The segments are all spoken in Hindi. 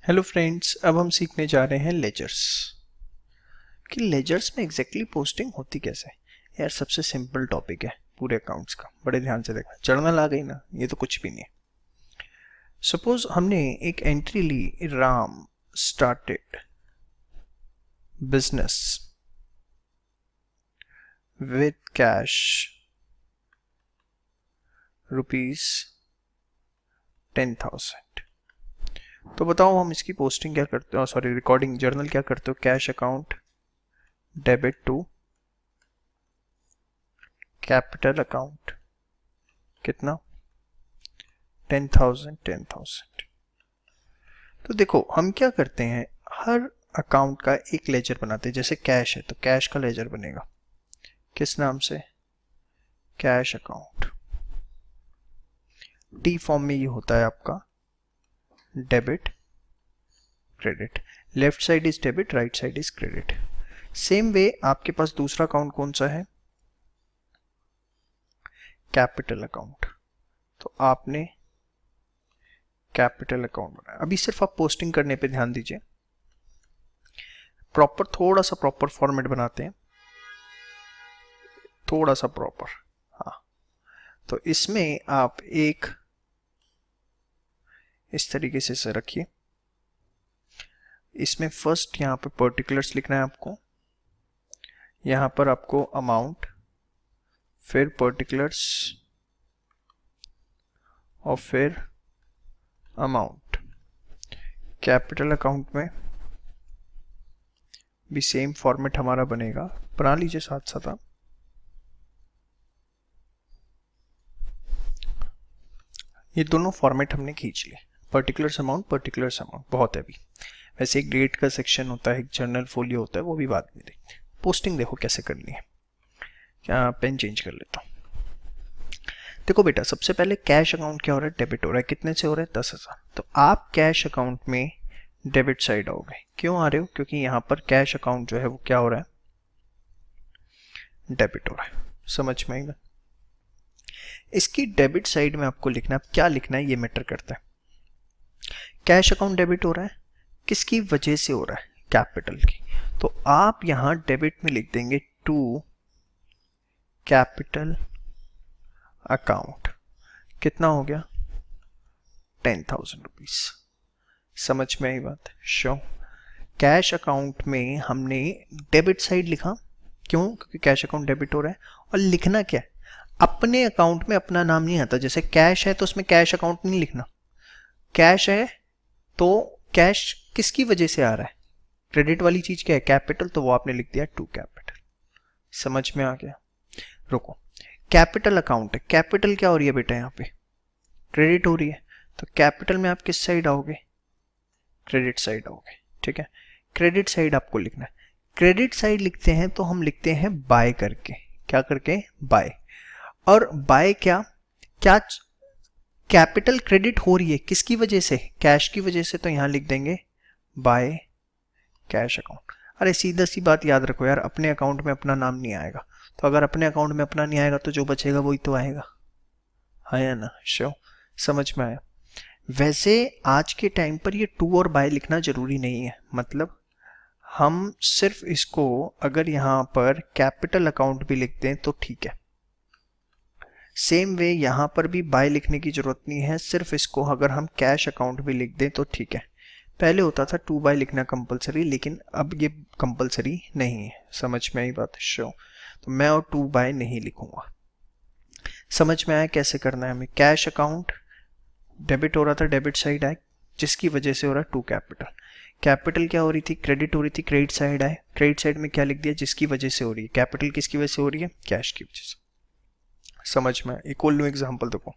हेलो फ्रेंड्स, अब हम सीखने जा रहे हैं लेजर्स कि लेजर्स में एग्जैक्टली पोस्टिंग होती कैसे है। यार सबसे सिंपल टॉपिक है पूरे अकाउंट्स का, बड़े ध्यान से देखना। जर्नल आ गई ना, ये तो कुछ भी नहीं है। सपोज हमने एक एंट्री ली, Ram started business with cash rupees 10,000। तो बताओ हम इसकी पोस्टिंग क्या करते हो, सॉरी रिकॉर्डिंग जर्नल क्या करते हो। Cash account debit to capital account, कितना 10,000। तो देखो हम क्या करते हैं, हर अकाउंट का एक लेजर बनाते हैं। जैसे कैश है तो कैश का लेजर बनेगा, किस नाम से, कैश अकाउंट। टी फॉर्म में ये होता है आपका debit credit, left side is debit, right side is credit. Same way आपके पास दूसरा अकाउंट कौन सा है, कैपिटल अकाउंट। तो आपने कैपिटल अकाउंट बनाया। अभी सिर्फ आप पोस्टिंग करने पे ध्यान दीजिए, प्रॉपर थोड़ा सा प्रॉपर फॉर्मेट बनाते हैं, थोड़ा सा प्रॉपर। हाँ, तो इसमें आप एक इस तरीके से रखिए। इसमें फर्स्ट यहाँ पे पर्टिकुलर्स लिखना है आपको, यहाँ पर आपको अमाउंट, फिर पर्टिकुलर्स और फिर अमाउंट। कैपिटल अकाउंट में भी सेम फॉर्मेट हमारा बनेगा, बना लीजिए साथ साथ आप। ये दोनों फॉर्मेट हमने खींच लिए, पर्टिकुलर्स अमाउंट, बहुत है अभी। वैसे एक डेट का सेक्शन होता है, एक जर्नल फोलियो होता है, वो भी बाद में देखते हैं। पोस्टिंग देखो कैसे करनी है। क्या पेन चेंज कर लेता हूँ। देखो बेटा, सबसे पहले कैश अकाउंट क्या हो रहा है, डेबिट हो रहा है। कितने से हो रहा है, 10,000। तो आप कैश अकाउंट में डेबिट साइड आओगे। क्यों आ रहे हो, क्योंकि यहाँ पर कैश अकाउंट जो है वो क्या हो रहा है, डेबिट हो रहा है। समझ में आएगा। इसकी डेबिट साइड में आपको लिखना है, क्या लिखना है ये मैटर करता है। कैश अकाउंट डेबिट हो रहा है, किसकी वजह से हो रहा है, कैपिटल की। तो आप यहां डेबिट में लिख देंगे टू कैपिटल अकाउंट। कितना हो गया, 10,000 रुपीज। समझ में आई बात, शो। कैश अकाउंट में हमने डेबिट साइड लिखा, क्यों, क्योंकि कैश अकाउंट डेबिट हो रहा है। और लिखना क्या है, अपने अकाउंट में अपना नाम नहीं आता। जैसे कैश है तो उसमें कैश अकाउंट नहीं लिखना। कैश है तो कैश किसकी वजह से आ रहा है, क्रेडिट वाली चीज क्या है, कैपिटल, तो वो आपने लिख दिया टू कैपिटल। समझ में आ गया। रुको, कैपिटल अकाउंट है, कैपिटल क्या हो रही है बेटा, यहाँ पे क्रेडिट हो रही है। तो कैपिटल में आप किस साइड आओगे, क्रेडिट साइड आओगे। ठीक है, क्रेडिट साइड आपको लिखना है। क्रेडिट साइड लिखते हैं तो हम लिखते हैं बाय करके, क्या करके, बाय। और बाय क्या क्या कैपिटल क्रेडिट हो रही है किसकी वजह से, कैश की वजह से, तो यहां लिख देंगे बाय कैश अकाउंट। अरे सीधा सी बात याद रखो यार, अपने अकाउंट में अपना नाम नहीं आएगा। तो अगर अपने अकाउंट में अपना नहीं आएगा तो जो बचेगा वही तो आएगा, है ना। शो, समझ में आया। वैसे आज के टाइम पर ये टू और बाय लिखना जरूरी नहीं है। मतलब हम सिर्फ इसको अगर यहाँ पर कैपिटल अकाउंट भी लिखते हैं तो ठीक है। सेम वे यहाँ पर भी बाय लिखने की जरूरत नहीं है, सिर्फ इसको अगर हम कैश अकाउंट भी लिख दें तो ठीक है। पहले होता था टू बाय लिखना कंपलसरी, लेकिन अब ये कंपलसरी नहीं है। समझ में आई बात, शो। तो मैं और टू बाय नहीं लिखूंगा। समझ में आया कैसे करना है हमें। कैश अकाउंट डेबिट हो रहा था, डेबिट साइड आए, जिसकी वजह से हो रहा है टू कैपिटल। कैपिटल क्या हो रही थी, क्रेडिट हो रही थी, क्रेडिट साइड आए, क्रेडिट साइड में क्या लिख दिया, जिसकी वजह से हो रही है। कैपिटल किसकी वजह से हो रही है, कैश की वजह से। समझ में, इक्वल लो एग्जांपल देखो।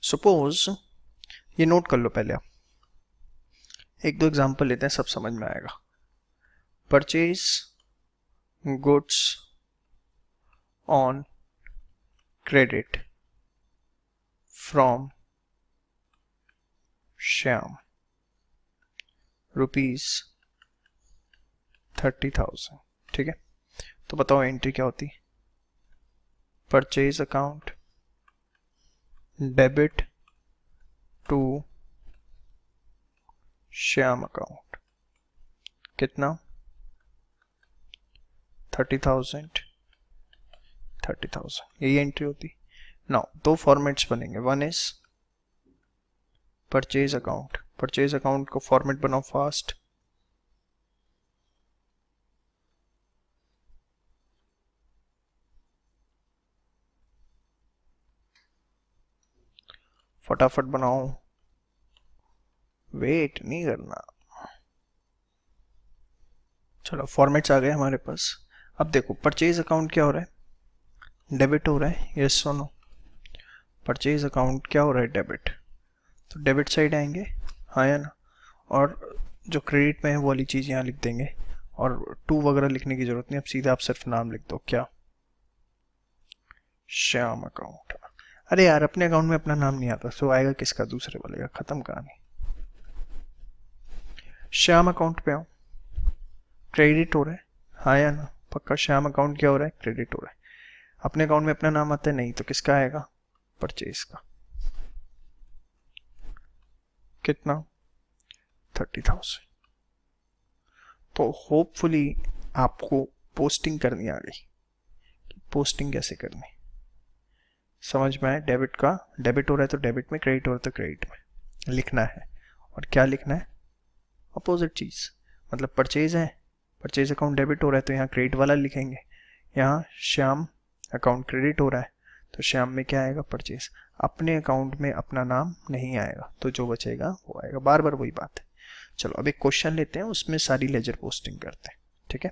सपोज ये नोट कर लो पहले आप, एक दो एग्जांपल लेते हैं, सब समझ में आएगा। Purchase goods on credit from Shyam rupees 30,000। ठीक है, तो बताओ एंट्री क्या होती, purchase account debit to Shyam account कितना 30,000 यही एंट्री होती। नाउ दो फॉर्मेट्स बनेंगे, वन इज परचेज अकाउंट को फॉर्मेट बनाओ फास्ट। फटाफट बनाओ, वेट नहीं करना। चलो फॉर्मेट्स आ गए हमारे पास। अब देखो परचेज अकाउंट क्या हो रहा है, डेबिट हो रहा है, यस और नो। परचेज अकाउंट क्या हो रहा है, डेबिट, तो डेबिट साइड आएंगे, हाँ या ना। और जो क्रेडिट में है वो वाली चीज़ यहाँ लिख देंगे, और टू वगैरह लिखने की जरूरत नहीं, अब सीधा आप सिर्फ नाम लिख दो, क्या, श्याम अकाउंट। अरे यार अपने अकाउंट में अपना नाम नहीं आता, तो आएगा किसका, दूसरे वाले का, खत्म कहानी। श्याम अकाउंट पे आओ, क्रेडिट हो रहा है, हाँ या ना, पक्का श्याम अकाउंट क्या हो रहा है, क्रेडिट हो रहा है। अपने अकाउंट में अपना नाम आता है नहीं, तो किसका आएगा, परचेज का। कितना 30,000। तो होपफुली आपको पोस्टिंग करनी आ गई, पोस्टिंग कैसे करनी समझ में आया। डेबिट का डेबिट हो रहा है तो डेबिट में, क्रेडिट हो रहा है तो क्रेडिट में लिखना है। और क्या लिखना है, अपोजिट चीज, मतलब परचेज है, परचेज अकाउंट डेबिट हो रहा है तो यहाँ क्रेडिट वाला लिखेंगे। यहाँ श्याम अकाउंट क्रेडिट हो रहा है तो श्याम में क्या आएगा, परचेज। अपने अकाउंट में अपना नाम नहीं आएगा, तो जो बचेगा वो आएगा, बार बार वही बात है। चलो अब एक क्वेश्चन लेते हैं, उसमें सारी लेजर पोस्टिंग करते हैं, ठीक है।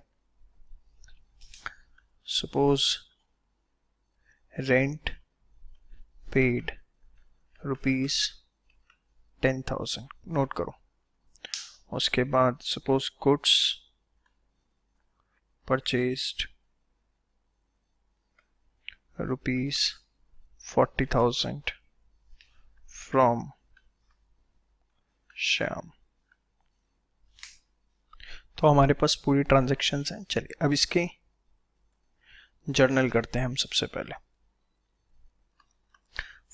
सपोज रेंट पेड ₹10,000, नोट करो। उसके बाद suppose goods purchased ₹40,000 from Shyam. तो हमारे पास पूरी ट्रांजैक्शंस हैं। चलिए अब इसके जर्नल करते हैं हम सबसे पहले।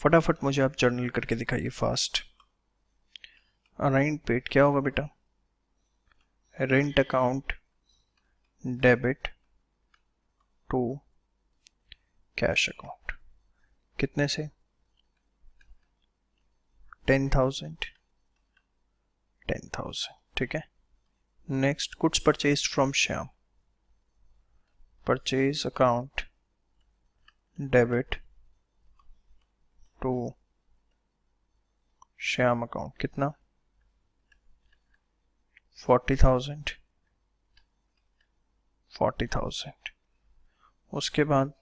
फटाफट मुझे आप जर्नल करके दिखाइए फास्ट। रेंट पेड क्या होगा बेटा, rent account debit to cash account, कितने से 10,000, ठीक है। Next goods purchased from Shyam, purchase account debit to Shyam account, कितना 40,000। उसके बाद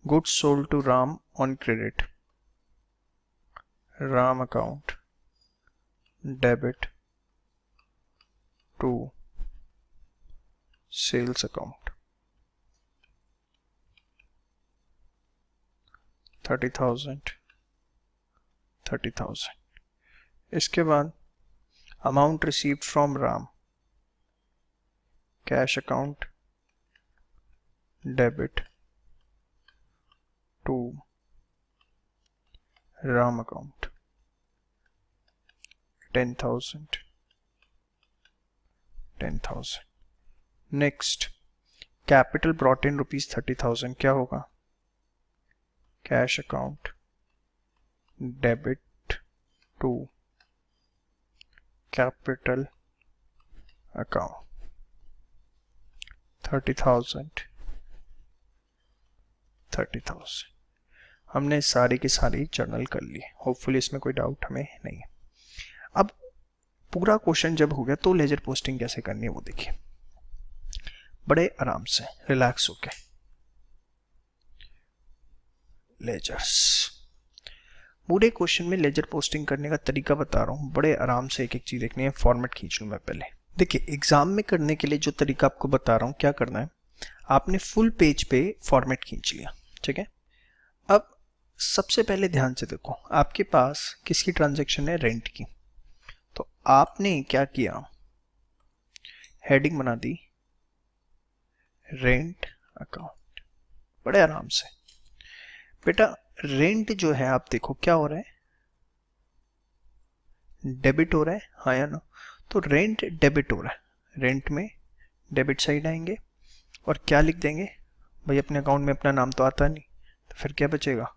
goods sold to Ram on credit, Ram account debit to sales account 30,000। इसके बाद amount received from Ram, cash account debit to Ram account 10,000। Next capital brought in ₹30,000, क्या होगा, cash account debit to capital account 30,000। हमने सारी की सारी जर्नल कर ली, होपफुली इसमें कोई डाउट हमें नहीं है। अब पूरा क्वेश्चन जब हो गया तो लेजर पोस्टिंग कैसे करनी है वो देखिए, बड़े आराम से रिलैक्स होके। लेजर्स, पूरे क्वेश्चन में लेजर पोस्टिंग करने का तरीका बता रहा हूँ, बड़े आराम से एक एक चीज देखनी है। फॉर्मेट खींच लूँ मैं पहले। देखिए एग्जाम में करने के लिए जो तरीका आपको बता रहा हूँ, क्या करना है, आपने फुल पेज पे फॉर्मेट खींच लिया, ठीक है। अब सबसे पहले ध्यान से देखो, आपके पास किसकी ट्रांजैक्शन है, रेंट की। तो आपने क्या किया, हेडिंग बना दी रेंट अकाउंट, बड़े आराम से। बेटा रेंट जो है आप देखो क्या हो रहा है, डेबिट हो रहा है, हाँ या ना? तो रेंट डेबिट हो रहा है, रेंट में डेबिट साइड आएंगे और क्या लिख देंगे भाई, अपने अकाउंट में अपना नाम तो आता नहीं, तो फिर क्या बचेगा?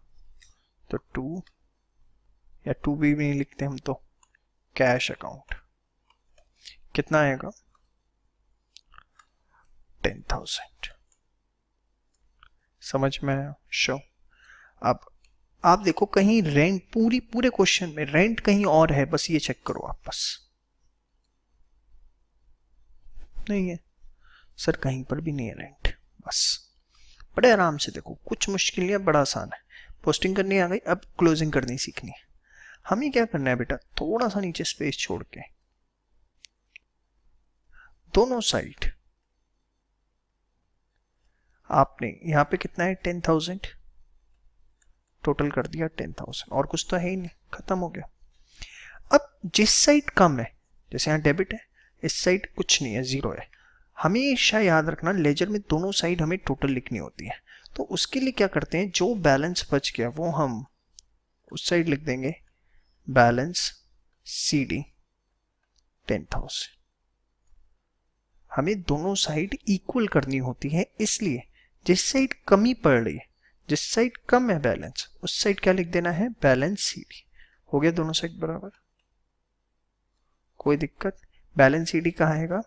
तो 2 या 2 भी नहीं लिखते हम तो, कैश अकाउंट। कितना आएगा? 10,000। समझ में आया? शो। अब आप देखो कहीं रेंट, पूरे क्वेश्चन में रेंट कहीं और है, बस ये चेक करो आप, बस नहीं है सर, कहीं पर भी नहीं है रेंट। बस बड़े आराम से देखो, कुछ मुश्किल नहीं है, बड़ा आसान है। पोस्टिंग करनी आ गई, अब क्लोजिंग करनी सीखनी है। हमें क्या करना है बेटा, थोड़ा सा नीचे स्पेस छोड़ के दोनों साइड आपने यहाँ पे कितना है 10,000 टोटल कर दिया 10,000, और कुछ तो है ही नहीं, खत्म हो गया। अब जिस साइड कम है, जैसे यहाँ डेबिट है, इस साइड कुछ नहीं है, जीरो है, हमेशा याद रखना लेजर में दोनों साइड हमें टोटल लिखनी होती है। तो उसके लिए क्या करते हैं, जो बैलेंस बच गया वो हम उस साइड लिख देंगे, बैलेंस CD 10,000। हमें दोनों साइड इक्वल करनी होती है, इसलिए जिस साइड कमी पड़ रही है, जिस साइड कम है बैलेंस, उस साइड क्या लिख देना है, बैलेंस CD। हो गया दोनों साइड बराबर, कोई दिक्कत? बैलेंस CD कहाँ आएगा,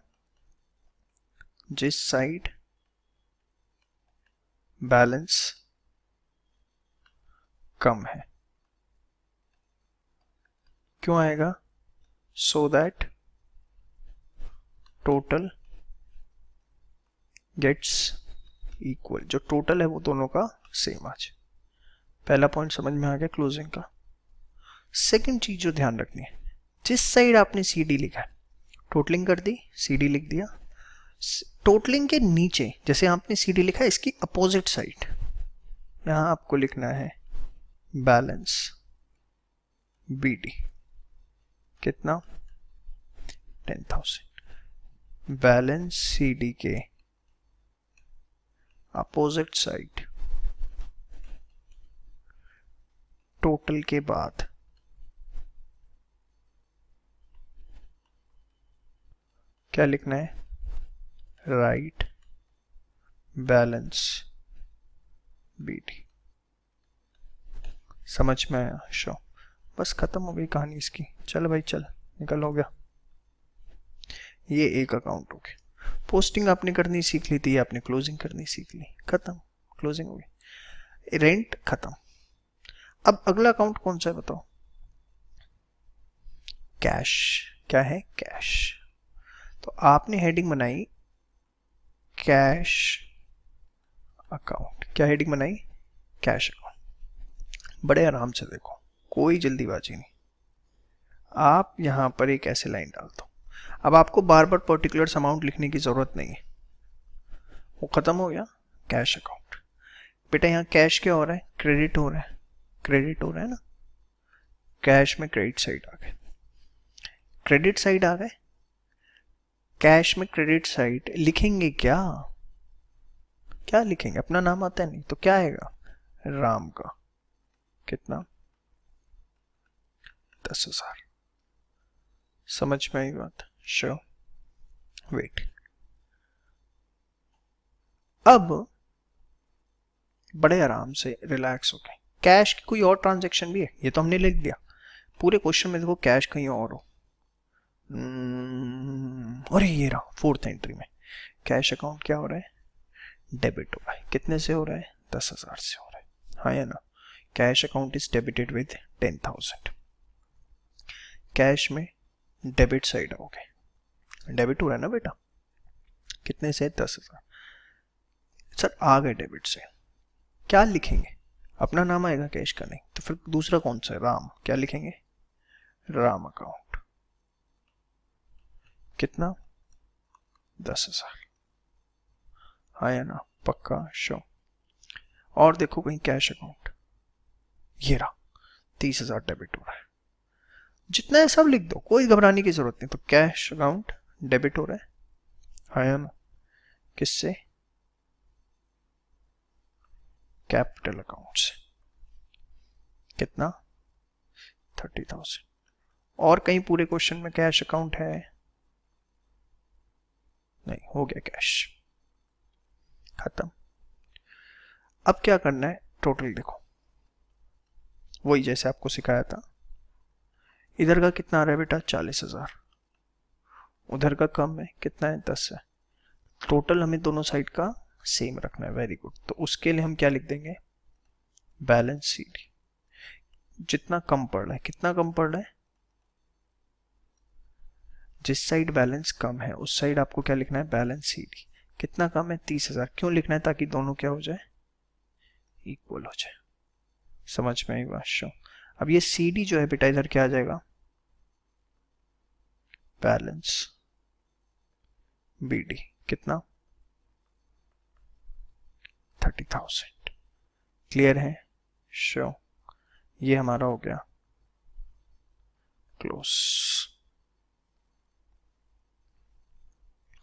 जिस साइड बैलेंस कम है। क्यों आएगा? So that total gets equal, जो टोटल है वो दोनों का सेम आज। पहला पॉइंट समझ में आ गया क्लोजिंग का। सेकंड चीज जो ध्यान रखनी है, जिस साइड आपने CD लिखा है, टोटलिंग कर दी, CD लिख दिया, टोटलिंग के नीचे जैसे आपने CD लिखा है, इसकी अपोजिट साइड यहां आपको लिखना है बैलेंस BD। कितना? 10,000। बैलेंस CD के अपोजिट साइड टोटल के बाद क्या लिखना है, राइट बैलेंस BD। समझ में आया? शो। बस खत्म हो गई कहानी इसकी। चल भाई चल, निकल, हो गया। ये एक अकाउंट हो गया। पोस्टिंग आपने करनी सीख ली थी, आपने क्लोजिंग करनी सीख ली, खत्म, क्लोजिंग हो गई, रेंट खत्म। अब अगला अकाउंट कौन सा है बताओ? कैश। क्या है? कैश। तो आपने हेडिंग बनाई कैश अकाउंट। क्या हेडिंग बनाई? Cash account. बड़े आराम से देखो, कोई जल्दीबाजी नहीं। आप यहां पर एक ऐसे लाइन डाल दो। अब आपको बार बार पर्टिकुलर अमाउंट लिखने की जरूरत नहीं है, वो खत्म हो गया। Cash account. बेटा यहाँ कैश क्या हो रहा है, क्रेडिट हो रहा है, क्रेडिट हो रहा है ना, कैश में क्रेडिट साइड आ गए, क्रेडिट साइड आ गए, कैश में क्रेडिट साइड लिखेंगे क्या? क्या लिखेंगे? अपना नाम आता है नहीं तो क्या आएगा, राम का। कितना? 10,000। समझ में आई बात? श्योर। वेट, अब बड़े आराम से रिलैक्स होके, कैश की कोई और ट्रांजैक्शन भी है? ये तो हमने लिख दिया, पूरे क्वेश्चन में देखो कैश कहीं और हो। अरे ये रहा फोर्थ एंट्री में, कैश अकाउंट क्या हो रहा है, डेबिट हो रहा है। कितने से हो रहा है? 10,000 से हो रहा है, हाँ या ना? Cash account is debited with 10,000। Cash में डेबिट साइड हो गए, डेबिट हो रहा है ना बेटा, कितने से? 10,000। सर आ गए डेबिट से, क्या लिखेंगे? अपना नाम आएगा कैश का, नहीं तो फिर दूसरा कौन सा है, राम। क्या लिखेंगे? राम अकाउंट। कितना? 10,000, हाँ या ना? पक्का? शो। और देखो कहीं कैश अकाउंट, ये रहा 30,000 डेबिट हो रहा है। जितना है सब लिख दो, कोई घबराने की जरूरत नहीं। तो कैश अकाउंट डेबिट हो रहा है, हाँ या ना? किससे? कैपिटल अकाउंट से। कितना? 30,000। और कहीं पूरे क्वेश्चन में कैश अकाउंट है? नहीं, हो गया कैश, खत्म। अब क्या करना है, टोटल देखो, वही जैसे आपको सिखाया था। इधर का कितना आ रहा है बेटा, 40,000। उधर का कम है, कितना है, 10 है। टोटल हमें दोनों साइड का सेम रखना है, वेरी गुड। तो उसके लिए हम क्या लिख देंगे, बैलेंस सीडी। जितना कम पड़ रहा है, कितना कम पड़ रहा है, जिस साइड बैलेंस कम है उस साइड आपको क्या लिखना है, बैलेंस सीडी। कितना कम है, 30,000। क्यों लिखना है, ताकि दोनों क्या हो जाए, इक्वल हो जाए। समझ में आई बात? शो। अब ये सीडी जो है बेटा इधर क्या आ जाएगा, बैलेंस बीडी। कितना, 30,000। क्लियर है? शो। ये हमारा हो गया क्लोज।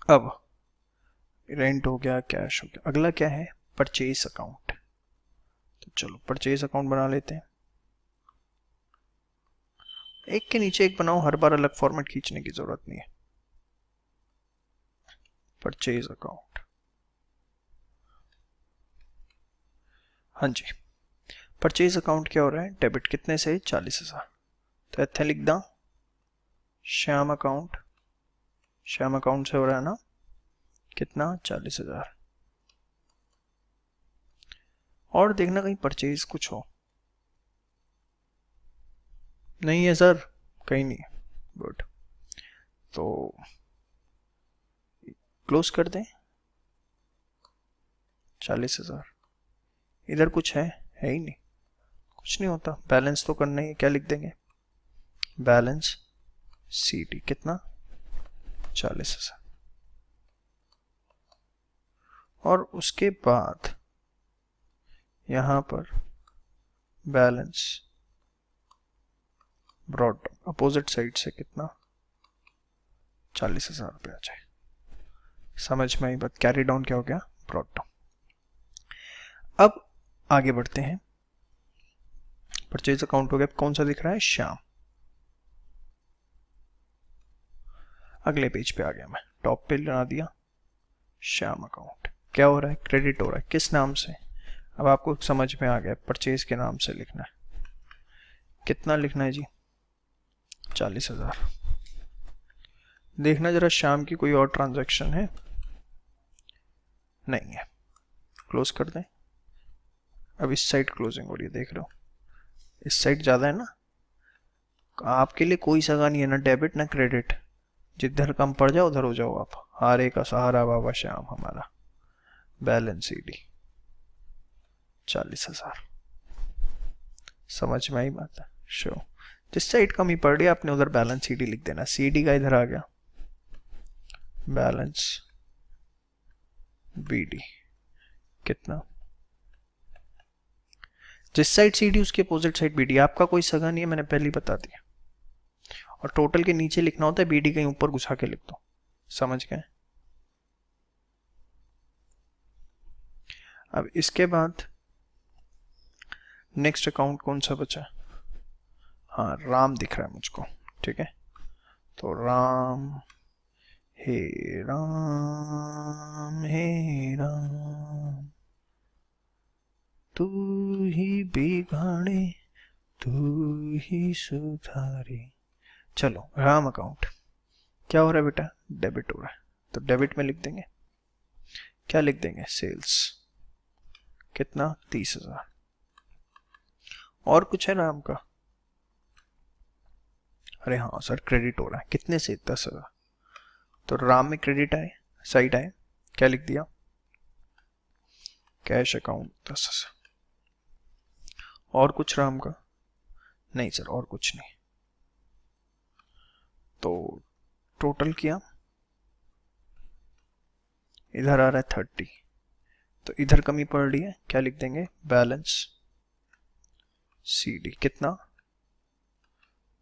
अब रेंट हो गया, कैश हो गया, अगला क्या है, परचेज अकाउंट। तो चलो परचेज अकाउंट बना लेते हैं। एक के नीचे एक बनाओ, हर बार अलग फॉर्मेट खींचने की जरूरत नहीं है। परचेज अकाउंट, हाँ जी। परचेज अकाउंट क्या हो रहा है, डेबिट कितने से, 40,000। तो इतने लिख दा, श्याम अकाउंट। श्याम अकाउंट से हो रहा है ना, कितना, 40,000। और देखना कहीं परचेज कुछ हो, नहीं है सर, कहीं नहीं है, गुड। तो क्लोज कर दें, 40,000। इधर कुछ है ही नहीं, कुछ नहीं होता, बैलेंस तो करना ही है। क्या लिख देंगे, बैलेंस सीडी। कितना, 40,000। और उसके बाद यहां पर बैलेंस ब्रॉड अपोजिट साइड से कितना, 40,000 रुपये आ जाए। समझ में आई बात? कैरी डाउन क्या हो गया, ब्रॉड डाउन। अब आगे बढ़ते हैं। परचेज अकाउंट हो गया, कौन सा दिख रहा है, श्याम। अगले पेज पे आ गया मैं, टॉप पे बना दिया श्याम अकाउंट। क्या हो रहा है, क्रेडिट हो रहा है, किस नाम से, अब आपको समझ में आ गया, परचेज के नाम से लिखना है। कितना लिखना है जी, 40,000। देखना जरा श्याम की कोई और ट्रांजैक्शन है, नहीं है, क्लोज कर दें। अब इस साइड क्लोजिंग हो रही है, देख रहे हो, इस साइड ज्यादा है ना। आपके लिए कोई सगा नहीं है, ना डेबिट ना क्रेडिट, जिधर कम पड़ जाओ उधर हो जाओ आप। हारे का सहारा बाबा श्याम हमारा। Balance CD 40,000। समझ में आई बात है? शो। जिस साइड कमी पड़ रही है आपने उधर बैलेंस सीडी लिख देना। सीडी का इधर आ गया बैलेंस बीडी। कितना, जिस साइड सीडी उसके अपोजिट साइड बीडी। आपका कोई सगा नहीं है, मैंने पहले ही बता दिया। और टोटल के नीचे लिखना होता है, बीडी कहीं ऊपर घुसा के लिख दो। समझ गए? अब इसके बाद नेक्स्ट अकाउंट कौन सा बचा, हाँ राम दिख रहा है मुझको, ठीक है। तो राम, हे राम हे राम, तू ही बिगाड़े तू ही सुधारे। चलो राम अकाउंट क्या हो रहा है बेटा, डेबिट हो रहा है। तो डेबिट में लिख देंगे, क्या लिख देंगे, सेल्स। कितना, 30,000। और कुछ है राम का, अरे हाँ सर क्रेडिट हो रहा है, कितने से, 10,000। तो राम में क्रेडिट आए, साइड आए, क्या लिख दिया, कैश अकाउंट 10,000। और कुछ राम का, नहीं सर और कुछ नहीं। तो टोटल किया, इधर आ रहा है 30, तो इधर कमी पड़ रही है, क्या लिख देंगे, बैलेंस सीडी। कितना,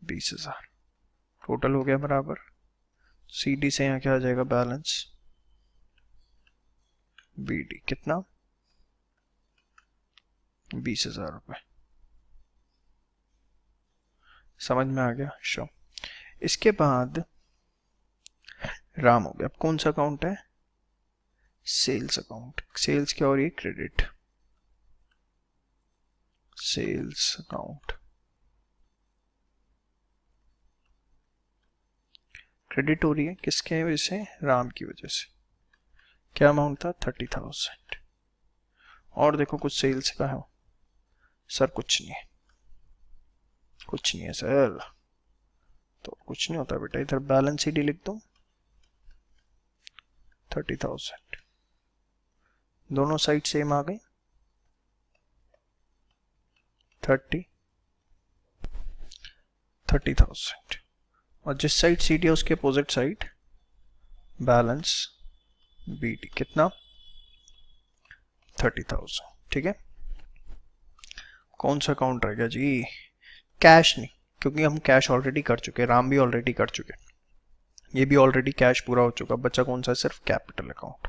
20,000। टोटल हो गया बराबर, सीडी से यहाँ क्या आ जाएगा, बैलेंस बीडी। कितना, 20,000 रुपए। समझ में आ गया? शो। इसके बाद राम हो गया। अब कौन सा अकाउंट है? Sales account. सेल्स क्या हो रही है? क्रेडिट। सेल्स अकाउंट क्रेडिट हो रही है किसके वजह से? राम की वजह से। क्या अमाउंट था? 30,000। और देखो कुछ सेल्स का है? सर कुछ नहीं है, कुछ नहीं है सर। तो कुछ नहीं होता बेटा, इधर बैलेंस शीट ही लिख दो। 30,000 दोनों साइड सेम आ गई। 30,000 और जिस साइड सीडी है उसके अपोजिट साइड बैलेंस बीडी कितना? 30,000। ठीक है। कौन सा अकाउंट रह गया जी? कैश नहीं, क्योंकि हम कैश ऑलरेडी कर चुके, राम भी ऑलरेडी कर चुके, ये भी ऑलरेडी कैश पूरा हो चुका। बच्चा कौन सा? सिर्फ कैपिटल अकाउंट।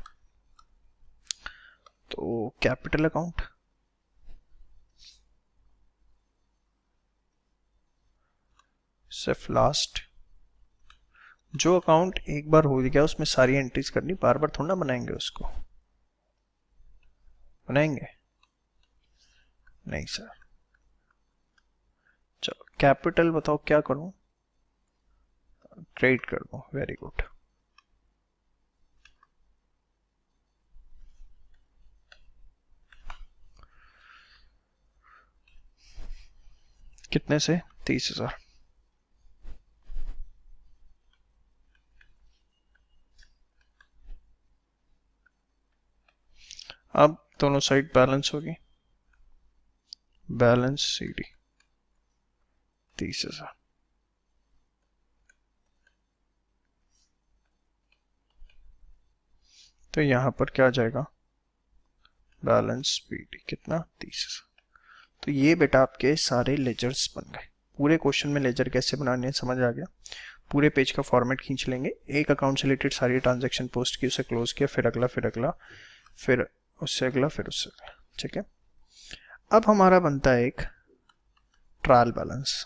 तो कैपिटल अकाउंट सिर्फ लास्ट। जो अकाउंट एक बार हो गया उसमें सारी एंट्रीज करनी, बार बार थोड़ा ना बनाएंगे उसको। बनाएंगे? नहीं सर। चलो कैपिटल बताओ क्या करूं? ट्रेड कर दो। Very good. कितने से? 30,000। अब दोनों साइड बैलेंस होगी। Balance CD 30,000। तो यहां पर क्या आ जाएगा? बैलेंस बीडी कितना? 30,000। तो ये बेटा आपके सारे लेजर्स बन गए। पूरे क्वेश्चन में लेजर कैसे बनाने हैं समझ आ गया। पूरे पेज का फॉर्मेट खींच लेंगे, एक अकाउंट से रिलेटेड सारी ट्रांजैक्शन पोस्ट की, उसे क्लोज किया, फिर अगला, फिर अगला, फिर उससे अगला, फिर उससे अगला। ठीक है। अब हमारा बनता है एक ट्रायल बैलेंस।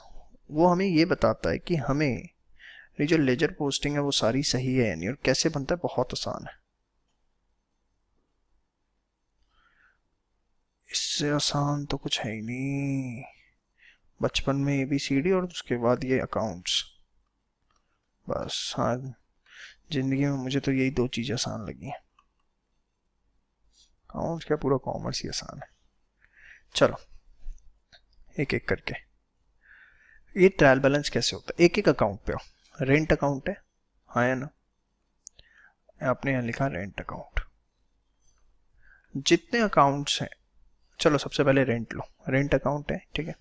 वो हमें ये बताता है कि हमें ये जो लेजर पोस्टिंग है वो सारी सही है या नहीं। और कैसे बनता है? बहुत आसान है, इससे आसान तो कुछ है ही नहीं। बचपन में ABCD और उसके बाद ये अकाउंट्स, बस। हाँ, जिंदगी में मुझे तो यही दो चीजें आसान लगी हैं। अकाउंट्स क्या, पूरा कॉमर्स ही आसान है। चलो एक एक करके। ये ट्रायल बैलेंस कैसे होता है? एक एक अकाउंट पे हो। रेंट अकाउंट है, हाँ या ना? आपने यहाँ लिखा रेंट अकाउंट। जितने अकाउंट्स हैं, चलो सबसे पहले रेंट लो। रेंट अकाउंट है, ठीक है।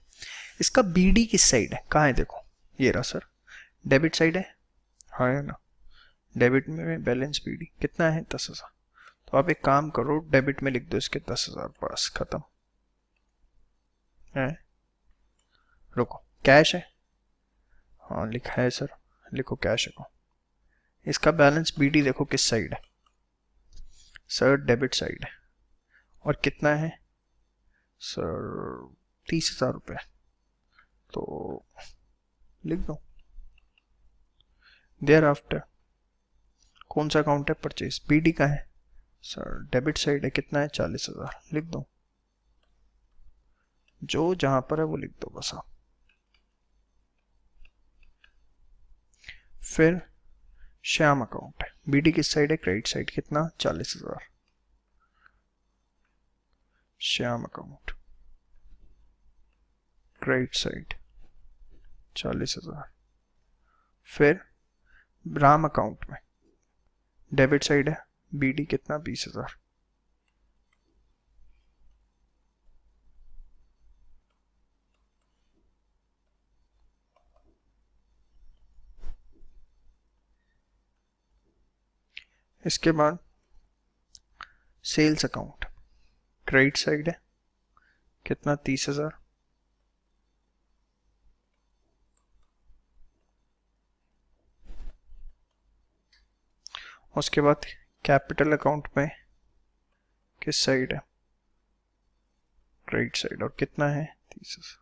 इसका बीडी किस साइड है? कहाँ है? देखो ये रहा सर, डेबिट साइड है, हाँ या ना? डेबिट में बैलेंस बीडी कितना है? 10,000। तो आप एक काम करो, डेबिट में लिख दो इसके 10,000, बस खत्म है। रुको, कैश है? हाँ लिखा है सर, लिखो कैश अकाउंट। इसका बैलेंस बीडी देखो किस साइड है? सर डेबिट साइड है। और कितना है सर? 30,000 रुपये। तो लिख दो। देयर आफ्टर कौन सा अकाउंट है? परचेज। बीडी का है सर, डेबिट साइड है, कितना है? 40,000। लिख दो, जो जहां पर है वो लिख दो बस आप। फिर श्याम अकाउंट है, बीडी किस साइड है? क्रेडिट साइड, कितना? 40,000। Shyam account credit side 40,000। फिर राम अकाउंट में डेबिट साइड है, बीडी कितना? 20,000। इसके बाद सेल्स अकाउंट क्रेडिट साइड है, कितना? 30,000। उसके बाद कैपिटल अकाउंट में किस साइड है? क्रेडिट साइड, और कितना है? 30,000।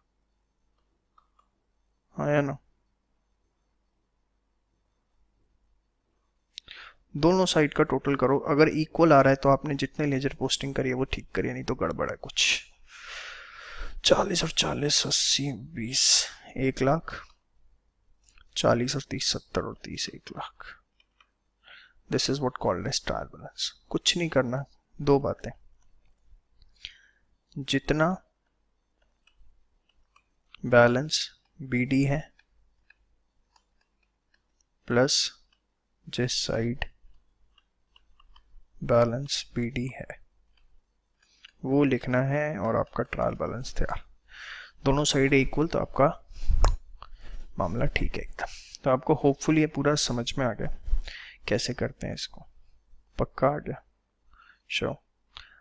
हाँ या ना? दोनों साइड का टोटल करो, अगर इक्वल आ रहा है तो आपने जितने लेजर पोस्टिंग करी है वो ठीक करिए, नहीं तो गड़बड़ है कुछ। 40 और 40 80 20 1 लाख, 40 और 30 70 और 30 1 lakh. This is what called as trial balance. कुछ नहीं करना, दो बातें, जितना बैलेंस बीडी है प्लस जिस साइड बैलेंस बीडी है वो लिखना है और आपका ट्रायल बैलेंस तैयार। दोनों साइड इक्वल तो आपका मामला ठीक है एकदम। तो आपको होपफुली ये पूरा समझ में आ गया कैसे करते हैं इसको। पक्का आ गया? श्योर।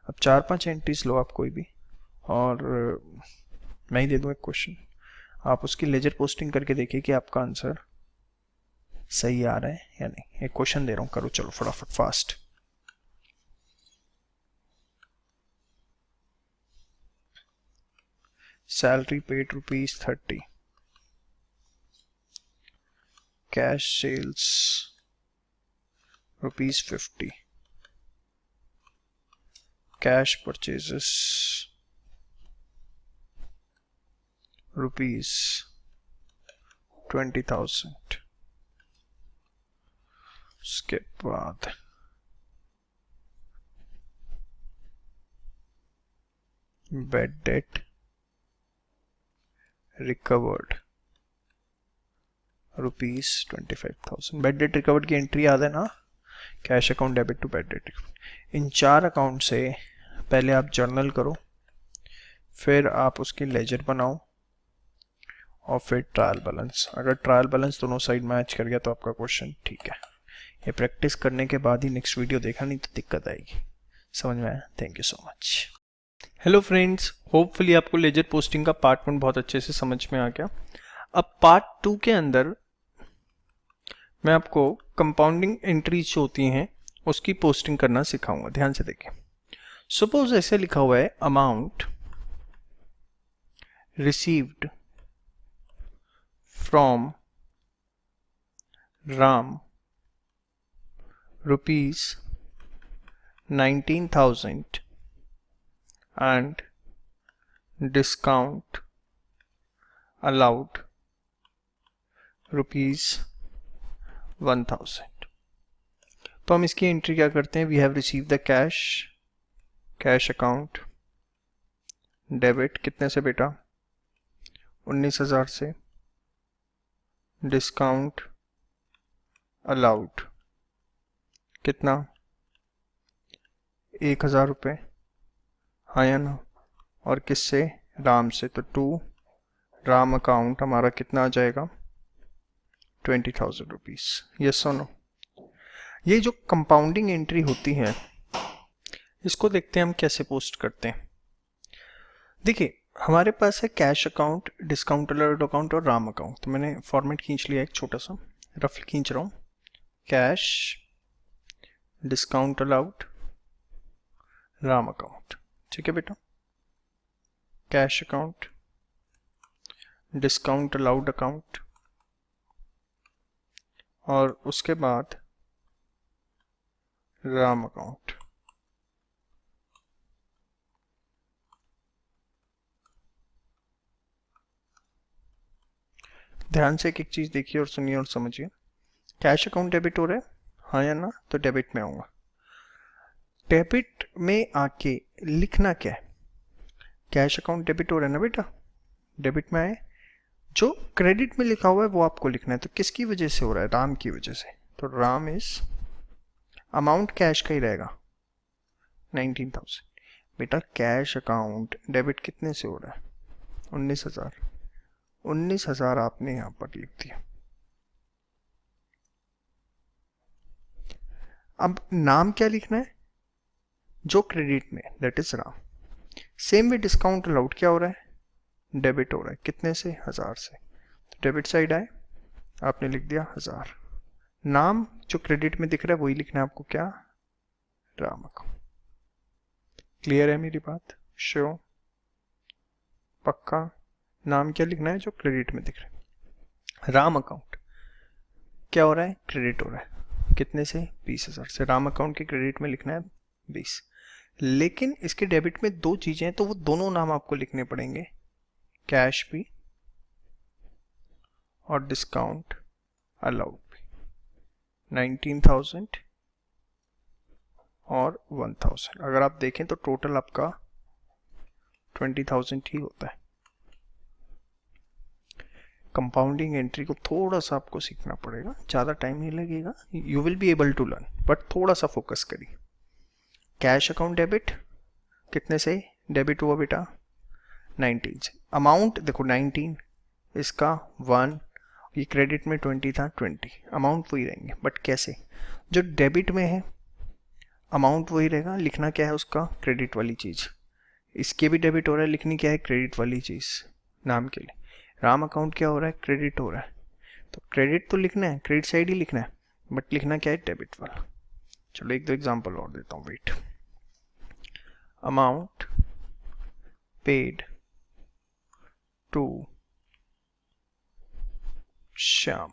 अब 4-5 एंट्रीज लो आप कोई भी, और मैं ही दे दूँ एक क्वेश्चन, आप उसकी लेजर पोस्टिंग करके देखिए कि आपका आंसर सही आ रहा है या नहीं। एक क्वेश्चन दे रहा हूँ, करो चलो फटाफट fast. Salary paid ₹30, cash sales ₹50, cash purchases ₹20,000। उसके बाद bad debt recovered ₹25,000। Bad debt recovered की एंट्री याद है ना, cash account debit to bad debt. इन 4 अकाउंट से पहले आप जर्नल करो, फिर आप उसकी लेजर बनाओ और फिर ट्रायल बैलेंस। अगर ट्रायल बैलेंस दोनों साइड मैच कर गया तो आपका क्वेश्चन ठीक है। ये प्रैक्टिस करने के बाद ही नेक्स्ट वीडियो देखा, नहीं तो दिक्कत आएगी। समझ में आया? Thank you so much. Hello friends, hopefully आपको लेजर पोस्टिंग का पार्ट 1 बहुत अच्छे से समझ में आ गया। अब पार्ट 2 के अंदर मैं आपको कंपाउंडिंग एंट्रीज जो होती हैं उसकी पोस्टिंग करना सिखाऊंगा। ध्यान से देखिए। सपोज ऐसे लिखा हुआ है, amount received from Ram ₹19,000 and discount allowed ₹1,000। तो हम इसकी एंट्री क्या करते हैं? We have receive the cash, cash account debit कितने से बेटा? 19,000 से, डिस्काउंट अलाउड कितना? 1,000 रुपये, हाँ या ना? और किससे? राम से, तो टू राम अकाउंट हमारा कितना आ जाएगा? 20,000 रुपीज। यस और नो? ये जो कंपाउंडिंग एंट्री होती है इसको देखते हैं हम कैसे पोस्ट करते हैं। देखिए हमारे पास है cash account, discount allowed account और राम अकाउंट। तो मैंने फॉर्मेट खींच लिया, एक छोटा सा रफली खींच रहा हूँ। Cash, discount allowed, Ram account. ठीक है बेटा? Cash account, discount allowed account और उसके बाद राम अकाउंट। ध्यान से एक एक चीज देखिए और सुनिए और समझिए। कैश अकाउंट डेबिट हो रहा है, हाँ या ना? तो डेबिट में आऊंगा। डेबिट में आके लिखना क्या है? कैश अकाउंट डेबिट हो रहा है ना बेटा, डेबिट में आए। जो क्रेडिट में लिखा हुआ है वो आपको लिखना है। तो किसकी वजह से हो रहा है? राम की वजह से। तो राम इज, अमाउंट कैश का ही रहेगा 19,000। बेटा कैश अकाउंट डेबिट कितने से हो रहा है? 19,000। 19,000 आपने यहां पर लिख दिया। अब नाम क्या लिखना है? जो क्रेडिट में, that is Ram. Same way discount allowed क्या हो रहा है? डेबिट हो रहा है। कितने से? 1,000 से। तो डेबिट साइड आए, आपने लिख दिया 1,000। नाम जो क्रेडिट में दिख रहा है वही लिखना है आपको, क्या? राम अकाउंट। क्लियर है मेरी बात? श्योर? पक्का? नाम क्या लिखना है? जो क्रेडिट में दिख रहा है। राम अकाउंट क्या हो रहा है? क्रेडिट हो रहा है। कितने से 20,000 से। राम अकाउंट के क्रेडिट में लिखना है 20, लेकिन इसके डेबिट में दो चीजें हैं तो वो दोनों नाम आपको लिखने पड़ेंगे, कैश भी और डिस्काउंट अलाउड भी। 19,000 और 1,000। अगर आप देखें तो टोटल आपका 20,000 ही होता है। कंपाउंडिंग एंट्री को थोड़ा सा आपको सीखना पड़ेगा, ज़्यादा टाइम नहीं लगेगा, you will be able to learn, but थोड़ा सा फोकस करिए। कैश अकाउंट डेबिट कितने से डेबिट हुआ बेटा? 19 से। अमाउंट देखो 19, इसका 1, ये क्रेडिट में 20 था, 20, अमाउंट वही रहेंगे, बट कैसे? जो डेबिट में है अमाउंट वही रहेगा, लिखना क्या है उसका? क्रेडिट वाली चीज़। इसके भी डेबिट हो रहा है, लिखनी क्या है? क्रेडिट वाली चीज़ नाम के लिए। राम अकाउंट क्या हो रहा है? क्रेडिट हो रहा है, तो क्रेडिट तो लिखना है, क्रेडिट साइड ही लिखना है, बट लिखना क्या है? डेबिट वाला। चलो एक दो एग्जांपल और देता हूँ, wait. Amount paid to Shyam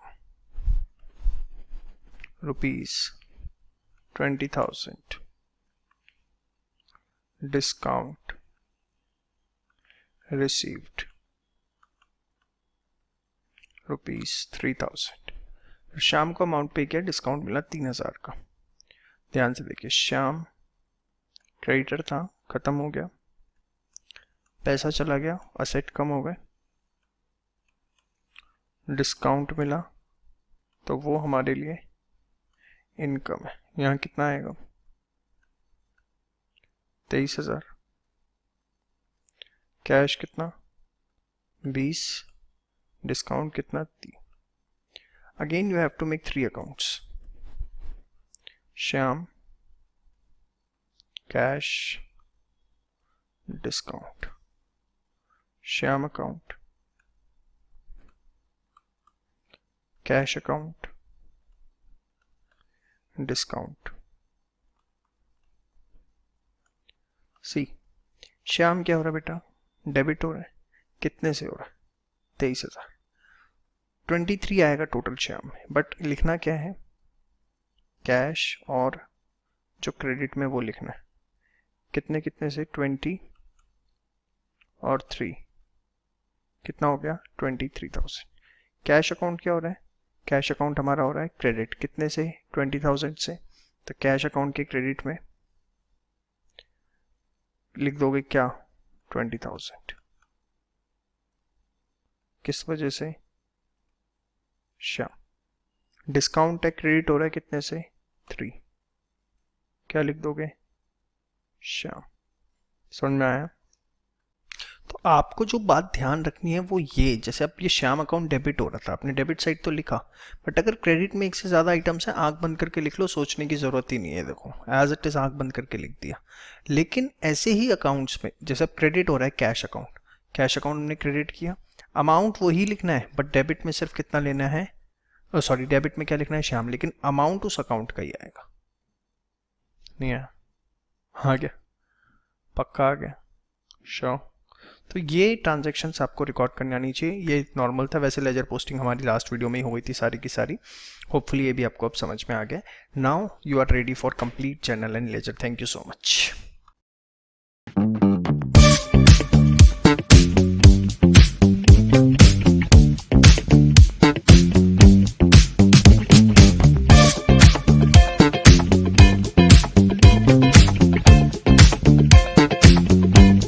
₹20,000, discount received ₹3,000। श्याम को अमाउंट पे किया, डिस्काउंट मिला 3,000 का। ध्यान से देखिए, श्याम क्रेडिटर था, खत्म हो गया, पैसा चला गया, असेट कम हो गए, डिस्काउंट मिला तो वो हमारे लिए इनकम है। यहाँ कितना आएगा? 23,000। कैश कितना? 20, डिस्काउंट कितना? 3। Again you have to make 3 accounts, Shyam, cash, discount, Shyam account, cash account, discount. See, Shyam क्या हो रहा है बेटा? डेबिट हो रहा है, कितने से हो रहा है? 23,000। 23 आएगा टोटल श्याम में, बट लिखना क्या है? कैश और जो क्रेडिट में वो लिखना है, कितने कितने से? 20 और 3, कितना हो गया? 23,000। कैश अकाउंट क्या हो रहा है? कैश अकाउंट हमारा हो रहा है क्रेडिट, कितने से? 20,000 से। तो कैश अकाउंट के क्रेडिट में लिख दोगे क्या? 20,000। किस वजह से? श्याम। डिस्काउंट है, क्रेडिट हो रहा है कितने से? 3, क्या लिख दोगे? श्याम। समझ में आया? तो आपको जो बात ध्यान रखनी है वो ये, जैसे अब ये श्याम अकाउंट डेबिट हो रहा था, आपने डेबिट साइड तो लिखा, बट अगर क्रेडिट में एक से ज़्यादा आइटम्स है, आंख बंद करके लिख लो, सोचने की ज़रूरत ही नहीं है। देखो एज इट इज़ आंख बंद करके लिख दिया। लेकिन ऐसे ही अकाउंट्स में, जैसे अब क्रेडिट हो रहा है कैश अकाउंट, कैश अकाउंट हमने क्रेडिट किया, अमाउंट वही लिखना है, बट डेबिट में सिर्फ कितना लेना है? सॉरी, डेबिट में क्या लिखना है? श्याम, लेकिन अमाउंट उस अकाउंट का ही आएगा। नहीं आया? आ गया? पक्का आ गया? श्योर? तो ये ट्रांजैक्शंस आपको रिकॉर्ड करने आनी चाहिए, ये नॉर्मल था। वैसे लेजर पोस्टिंग हमारी लास्ट वीडियो में ही हो गई थी सारी की सारी। होपफुली ये भी आपको अब समझ में आ गया। Now you are ready for complete journal and ledger. Thank you so much.